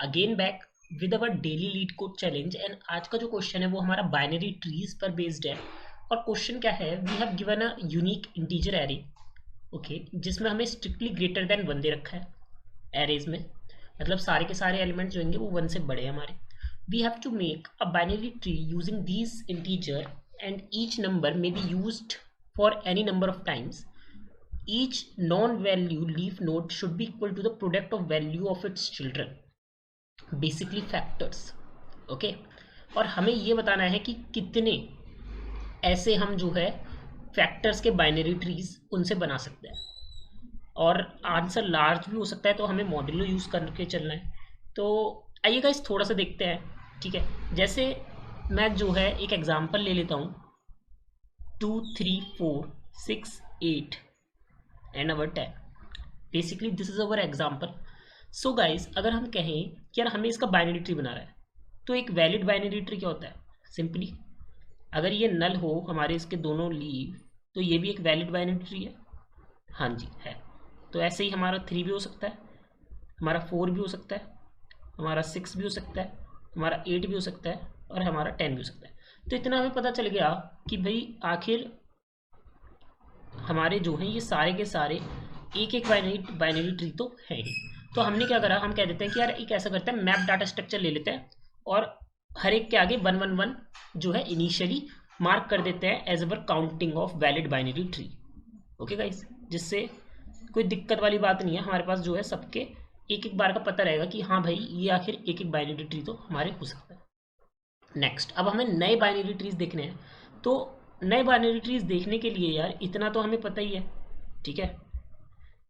Again back with our daily leet code challenge. And आज का जो क्वेश्चन है वो हमारा बाइनरी ट्रीज पर बेस्ड है। और क्वेश्चन क्या है, we have given a unique integer array, okay, जिसमें हमें स्ट्रिक्टली ग्रेटर देन 1 दे रखा है एरेज में। मतलब सारे के सारे एलिमेंट्स जो होंगे वो 1 से बड़े हैं हमारे। We have to make a binary tree using these integer and each number may be used for any number of times. Each non-value leaf node should be equal to the product of value of its children, basically factors. Okay, और हमें ये बताना है कि कितने ऐसे हम जो है फैक्टर्स के बाइनरी ट्रीज उनसे बना सकते हैं। और आंसर लार्ज भी हो सकता है, तो हमें मॉड्यूलो यूज़ करके चलना है। तो आइए गाइस थोड़ा सा देखते हैं। ठीक है, जैसे मैं जो है एक एग्जांपल ले लेता हूँ 2 3 4 6 8 and our 10। Basically this is our example. So guys, अगर हम कहें कि यार हमें इसका बाइनरी ट्री बना रहा है, तो एक वैलिड बाइनरी ट्री क्या होता है? सिंपली अगर ये नल हो हमारे इसके दोनों लीव, तो ये भी एक वैलिड बाइनरी ट्री है। हाँ जी है। तो ऐसे ही हमारा 3 भी हो सकता है, हमारा 4 भी हो सकता है, हमारा 6 भी हो सकता है, हमारा 8 भी हो सकता है, और हमारा 10 भी हो सकता है। तो इतना हमें पता चल गया कि भाई आखिर हमारे जो हैं ये सारे के सारे एक एक बाइनरी ट्री तो है ही। तो हमने क्या करा, हम कह देते हैं कि यार एक ऐसा करते हैं, मैप डाटा स्ट्रक्चर ले लेते हैं और हर एक के आगे 1 1 1 जो है इनिशियली मार्क कर देते हैं as our counting of valid binary tree. Okay guys, जिससे कोई दिक्कत वाली बात नहीं है, हमारे पास जो है सबके एक एक बार का पता रहेगा कि हाँ भाई ये आखिर एक एक बाइनरी ट्री तो हमारे हो सकता है। नेक्स्ट, अब हमें नए बाइनरी ट्रीज देखने हैं। तो नए बाइनरी ट्रीज देखने के लिए यार इतना तो हमें पता ही है, ठीक है,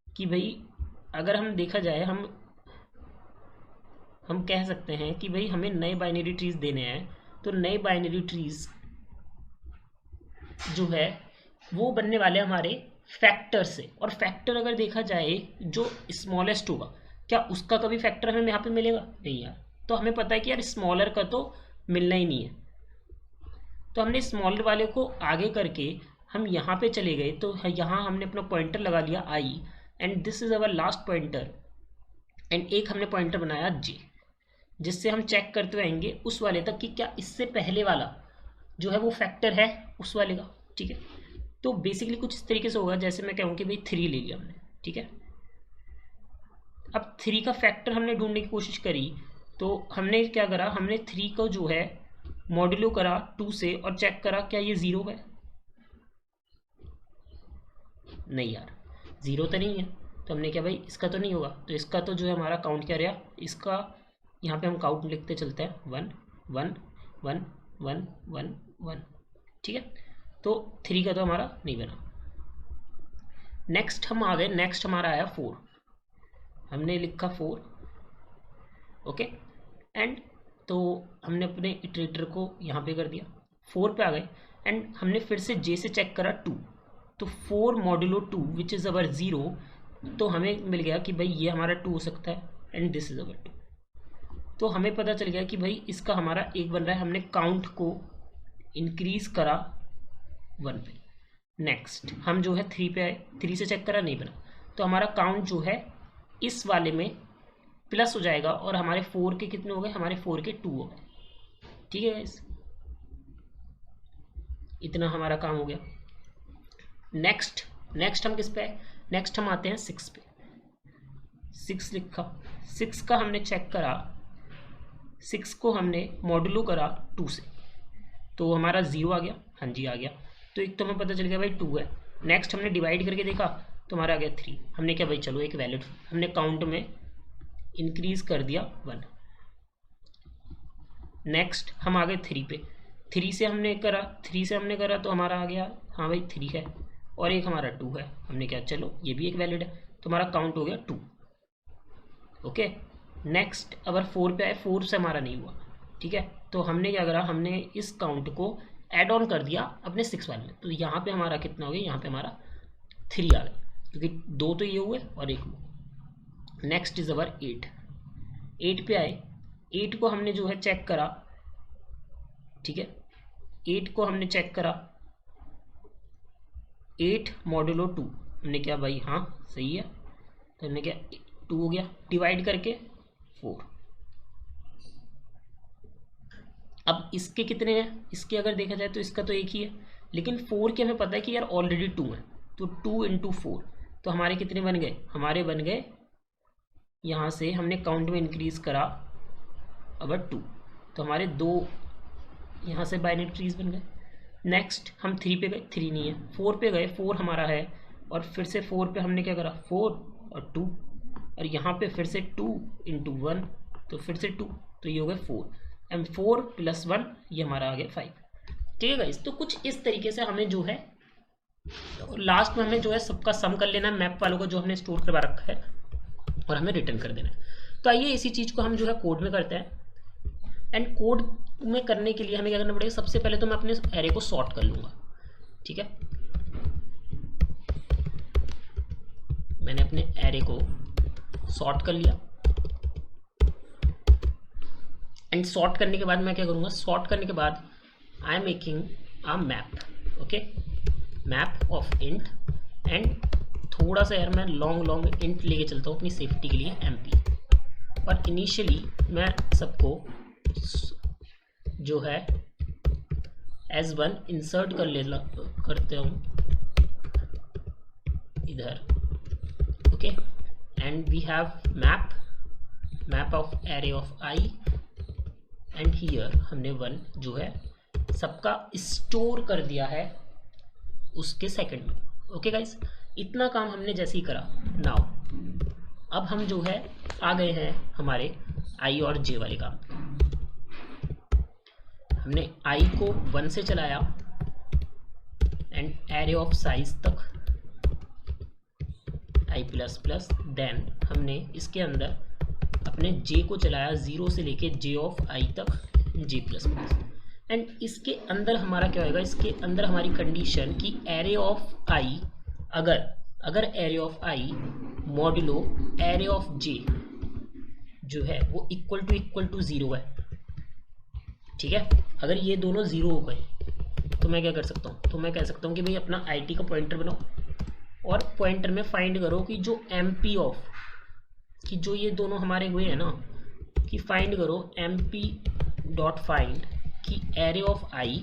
कि भाई अगर हम देखा जाए, हम कह सकते हैं कि भाई हमें नए बाइनरी ट्रीज देने हैं। तो नए बाइनरी ट्रीज जो है वो बनने वाले हमारे फैक्टर से। और फैक्टर अगर देखा जाए जो स्मॉलेस्ट होगा, क्या उसका कभी फैक्टर हमें यहाँ पे मिलेगा? नहीं यार। तो हमें पता है कि यार स्मॉलर का तो मिलना ही नहीं है। तो हमने स्मॉलर वाले को आगे करके हम यहाँ पे चले गए, तो यहाँ हमने अपना पॉइंटर लगा लिया आई, and this is our last pointer. And एक हमने पॉइंटर बनाया जे, जिससे हम चेक करते आएंगे उस वाले तक कि क्या इससे पहले वाला जो है वो फैक्टर है उस वाले का। ठीक है, तो बेसिकली कुछ इस तरीके से होगा, जैसे मैं कहूँ कि भाई 3 ले लिया हमने। ठीक है, अब 3 का फैक्टर हमने ढूंढने की कोशिश करी, तो हमने क्या करा, हमने 3 को जो है मॉड्यूलो करा 2 से और चेक करा क्या ये 0 है। नहीं यार, 0 तो नहीं है। तो हमने क्या भाई इसका तो नहीं होगा, तो इसका तो जो है हमारा काउंट क्या रहा, इसका यहाँ पे हम काउंट लिखते चलते हैं 1 1 1 1 1 1। ठीक है, तो 3 का तो हमारा नहीं बना। नेक्स्ट हम आ गए, नेक्स्ट हमारा आया 4। हमने लिखा 4, ओके, एंड तो हमने अपने इटरेटर को यहाँ पे कर दिया, 4 पे आ गए। एंड हमने फिर से जे से चेक करा 2, तो 4 मॉड्यूलो 2 विच इज़ अवर 0। तो हमें मिल गया कि भाई ये हमारा 2 हो सकता है, एंड दिस इज अवर 2। तो हमें पता चल गया कि भाई इसका हमारा 1 बन रहा है। हमने काउंट को इंक्रीज करा 1 पे। नेक्स्ट हम जो है 3 पे आए, 3 से चेक करा, नहीं बना। तो हमारा काउंट जो है इस वाले में प्लस हो जाएगा, और हमारे 4 के कितने हो गए, हमारे 4 के 2 हो गए। ठीक है गाइस, इतना हमारा काम हो गया। नेक्स्ट हम किस पे आए, नेक्स्ट हम आते हैं 6 पे। 6 लिखा, 6 का हमने चेक करा, 6 को हमने मॉड्यूलो करा 2 से, तो हमारा 0 आ गया। हाँ जी आ गया। तो एक तो हमें पता चल गया भाई 2 है। नेक्स्ट हमने डिवाइड करके देखा, तो हमारा आ गया 3। हमने क्या भाई चलो एक वैलिड, हमने काउंट में इंक्रीज कर दिया 1। नेक्स्ट हम आ गए 3 पे। 3 से हमने करा, 3 से हमने करा तो हमारा आ गया, हाँ भाई 3 है, और एक हमारा 2 है। हमने क्या चलो ये भी एक वैलिड है, तो हमारा काउंट हो गया 2। ओके, नेक्स्ट अगर 4 पे आए, 4 से हमारा नहीं हुआ। ठीक है, तो हमने क्या करा, हमने इस काउंट को ऐड ऑन कर दिया अपने 6 वाले में। तो यहाँ पे हमारा कितना हो गया, यहाँ पे हमारा 3 आ गया, क्योंकि 2 तो ये हुए और 1 हुआ। Next is our 8। 8 पे आए, 8 को हमने जो है चेक करा। ठीक है, 8 को हमने चेक करा, 8 मॉड्यूलो 2। हमने क्या भाई हाँ सही है, तो हमने क्या 2 हो गया, डिवाइड करके 4। अब इसके कितने हैं, इसके अगर देखा जाए तो इसका तो एक ही है, लेकिन 4 के हमें पता है कि यार ऑलरेडी 2 है, तो 2 इंटू 4, तो हमारे कितने बन गए, हमारे बन गए यहाँ से हमने काउंट में इंक्रीज करा अब 2, तो हमारे 2 यहाँ से बाइनरी ट्रीज बन गए। नेक्स्ट हम 3 पे गए, 3 नहीं है, 4 पे गए, 4 हमारा है, और फिर से 4 पे हमने क्या करा, 4 और 2, और यहाँ पे फिर से 2 इंटू 1, तो फिर से 2, तो ये हो गया 4, एंड 4 प्लस 1 ये हमारा आ गया 5। ठीक है गाइस, तो कुछ इस तरीके से हमें जो है लास्ट में हमें जो है सबका सम कर लेना है मैप वालों को जो हमने स्टोर करवा रखा है, और हमें रिटर्न कर देना है। तो आइए इसी चीज़ को हम जो है कोड में करते हैं। एंड कोड में करने के लिए हमें क्या करना पड़ेगा, सबसे पहले तो मैं अपने एरे को सॉर्ट कर लूँगा। ठीक है, मैंने अपने एरे को सॉर्ट कर लिया, एंड सॉर्ट करने के बाद मैं क्या करूँगा, सॉर्ट करने के बाद I am making a map, okay, map of int, and थोड़ा सा यार मैं लॉन्ग इंट लेके चलता हूँ अपनी सेफ्टी के लिए MP, और इनिशियली मैं सबको जो है S1 इंसर्ट करते हूँ इधर, okay, and we have map of array of I, and here हमने 1 जो है सबका स्टोर कर दिया है उसके सेकंड में। ओके गाइस, इतना काम हमने जैसे ही करा। नाउ अब हम जो है आ गए हैं हमारे I और J वाले काम। हमने I को 1 से चलाया एंड एरे ऑफ साइज तक I++, देन हमने इसके अंदर अपने J को चलाया 0 से लेके J ऑफ I तक J++, एंड इसके अंदर हमारा क्या होगा, इसके अंदर हमारी कंडीशन कि एरे ऑफ I अगर array of I modulo array of J जो है वो इक्वल टू 0 है। ठीक है, अगर ये दोनों 0 हो गए तो मैं क्या कर सकता हूँ, तो मैं कह सकता हूँ कि भाई अपना IT का पॉइंटर बनाओ और पॉइंटर में फाइंड करो कि जो MP ऑफ कि जो ये दोनों हमारे हुए हैं ना, कि फाइंड करो MP डॉट फाइंड कि array of I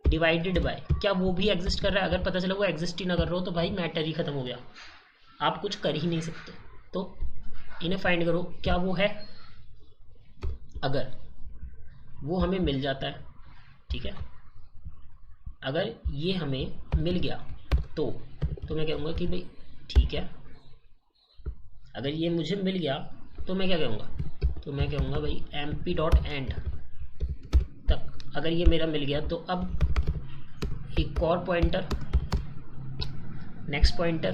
divided by, क्या वो भी एग्जिस्ट कर रहा है। अगर पता चला वो एग्जिस्ट ही ना कर रहा हो तो भाई मैटर ही खत्म हो गया, आप कुछ कर ही नहीं सकते। तो इन्हें फाइंड करो क्या वो है, अगर वो हमें मिल जाता है, ठीक है, अगर ये हमें मिल गया तो मैं कहूँगा कि भाई ठीक है, अगर ये मुझे मिल गया तो मैं क्या कहूँगा, तो मैं कहूँगा भाई MP डॉट एंड तक अगर ये मेरा मिल गया तो अब एक और पॉइंटर, नेक्स्ट पॉइंटर,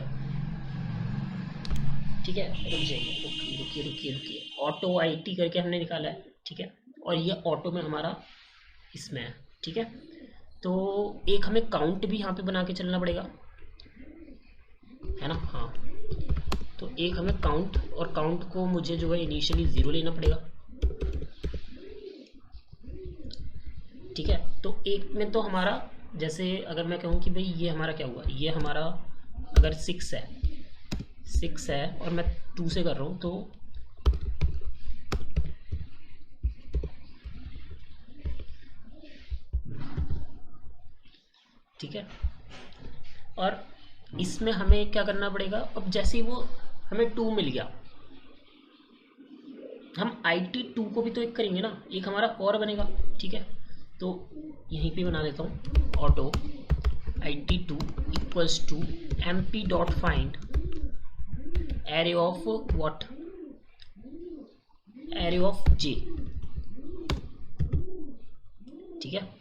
ठीक है, रुक जाइए, रुकिए, ऑटो IT करके हमने निकाला है, ठीक है, और ये ऑटो में हमारा इसमें है, ठीक है। तो एक हमें काउंट भी यहाँ पे बना के चलना पड़ेगा, है ना, हाँ, तो एक हमें काउंट, और काउंट को मुझे जो है इनिशियली 0 लेना पड़ेगा, ठीक है। तो एक में तो हमारा जैसे अगर मैं कहूँ कि भाई ये हमारा क्या हुआ, ये हमारा अगर 6 है और मैं 2 से कर रहा हूँ तो ठीक है, और इसमें हमें क्या करना पड़ेगा, अब जैसे ही वो हमें 2 मिल गया, हम IT2 को भी तो एक करेंगे ना, एक हमारा और बनेगा, ठीक है। तो यहीं पे बना देता हूँ auto IT2 equals to MP dot find array of what, array of J, ठीक है।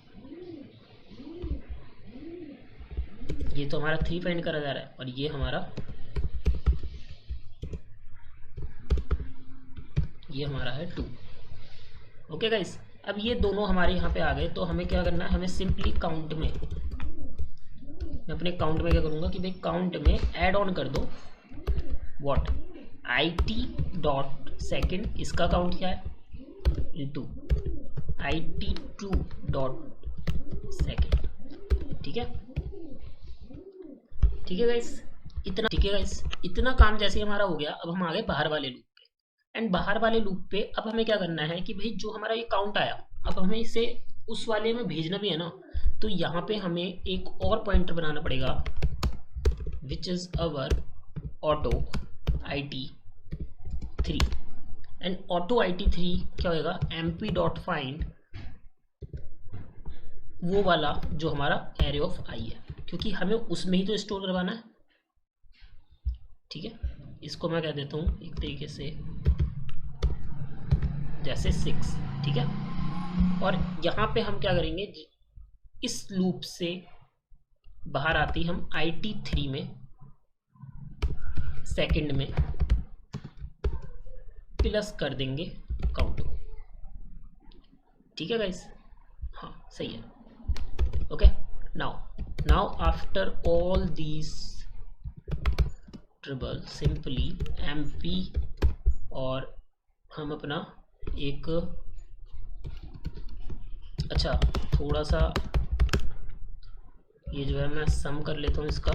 ये तो हमारा 3 फाइंड करा जा रहा है और ये हमारा है 2। ओके गाइस, अब ये दोनों हमारे यहाँ पे आ गए तो हमें क्या करना है, हमें सिंपली काउंट में, मैं अपने काउंट में क्या करूँगा कि भाई काउंट में ऐड ऑन कर दो व्हाट, IT डॉट सेकेंड, इसका काउंट क्या है, इंटू IT2 डॉट सेकेंड, ठीक है, ठीक है गाइस, इतना काम जैसे हमारा हो गया। अब हम आ गए बाहर वाले लूप पे, एंड बाहर वाले लूप पे अब हमें क्या करना है कि भाई जो हमारा ये काउंट आया, अब हमें इसे उस वाले में भेजना भी है ना, तो यहाँ पे हमें एक और पॉइंटर बनाना पड़ेगा which is our auto IT3 and auto IT3 क्या होएगा, mp.find वो वाला जो हमारा एरे ऑफ I है, क्योंकि हमें उसमें ही तो स्टोर करवाना है। ठीक है, इसको मैं कह देता हूँ एक तरीके से जैसे 6। ठीक है, और यहाँ पे हम क्या करेंगे, इस लूप से बाहर आती हम IT3 में सेकंड में प्लस कर देंगे काउंट। ठीक है गाइस, हाँ सही है। Okay, now after all these tribal simply MP, और हम अपना एक अच्छा थोड़ा सा ये जो है मैं सम कर लेता हूँ इसका,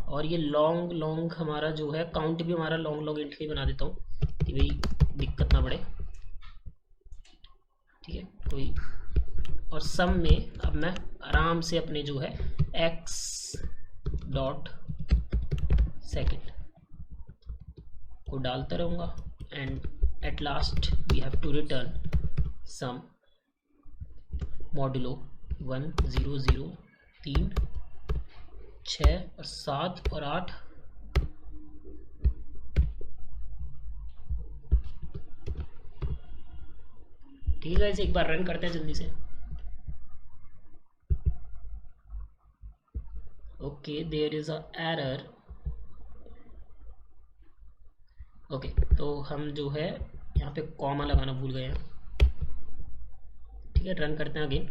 और ये लॉन्ग हमारा जो है काउंट भी हमारा लॉन्ग इंट ही बना देता हूँ कि भाई दिक्कत ना पड़े। ठीक है, कोई और सम में अब मैं आराम से अपने जो है x.second को डालता रहूँगा, and at last we have to return sum modulo 1 0 0 3 6 और 7 और 8। ठीक है, इसे एक बार रन करते हैं जल्दी से। Okay, there is a error. Okay, तो हम जो है यहाँ पे कॉमा लगाना भूल गए हैं। ठीक है, रन करते हैं अगेन।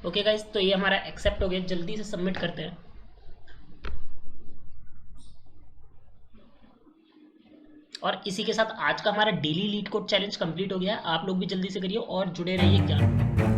ओके गाइस, तो ये हमारा एक्सेप्ट हो गया, जल्दी से सबमिट करते हैं। और इसी के साथ आज का हमारा daily leet code challenge complete हो गया है। आप लोग भी जल्दी से करिए और जुड़े रहिए ज्ञान।